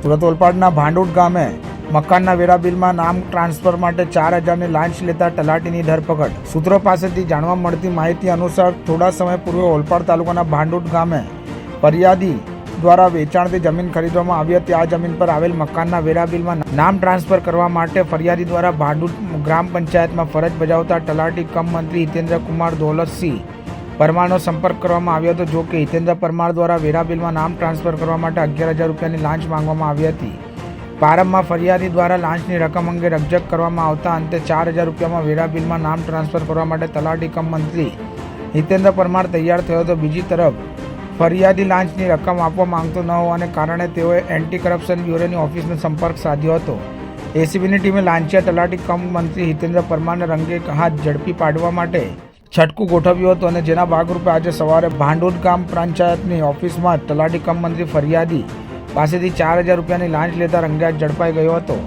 સુરત ઓલપાડના ભાંડુડ ગામે મકાનના વેરા બિલમાં નામ ટ્રાન્સફર માટે 4,000ની લાંચ લેતા તલાટીની ધરપકડ। સૂત્રો પાસેથી જાણવા મળતી માહિતી અનુસાર થોડા સમય પૂર્વે ઓલપાડ તાલુકાના ભાંડુડ ગામે ફરિયાદી દ્વારા વેચાણથી જમીન ખરીદવામાં આવી હતી। આ જમીન પર આવેલ મકાનના વેરા બિલમાં નામ ટ્રાન્સફર કરવા માટે ફરિયાદી દ્વારા ભાંડુડ ગ્રામ પંચાયતમાં ફરજ બજાવતા તલાટી કમ મંત્રી હિતેન્દ્ર કુમાર દોલતસિંહ પરમારનો સંપર્ક કરવામાં આવ્યો હતો। જો કે હિતેન્દ્ર પરમાર દ્વારા વેરા બિલમાં નામ ટ્રાન્સફર કરવા માટે 11,000 રૂપિયાની લાંચ માંગવામાં આવી હતી। પ્રારંભમાં ફરિયાદી દ્વારા લાંચની રકમ અંગે રકઝક કરવામાં આવતા અંતે 4,000 રૂપિયામાં વેરા બિલમાં નામ ટ્રાન્સફર કરવા માટે તલાટી કમ મંત્રી હિતેન્દ્ર પરમાર તૈયાર થયો હતો। બીજી તરફ ફરિયાદી લાંચની રકમ આપવા માંગતો ન હોવાને કારણે તેઓએ એન્ટી કરપ્શન બ્યુરોની ઓફિસનો સંપર્ક સાધ્યો હતો। એસીબીની ટીમે લાંચિયા તલાટી કમ મંત્રી હિતેન્દ્ર પરમારને રંગે હાથ ઝડપી પાડવા માટે છટકું ગોઠવ્યું હતું અને જેના ભાગરૂપે આજે સવારે ભાંડુડ ગામ પંચાયતની ઓફિસમાં તલાટી કમ મંત્રી ફરિયાદી પાસેથી 4,000 રૂપિયાની લાંચ લેતા રંગે હાથ ઝડપાઈ ગયો હતો।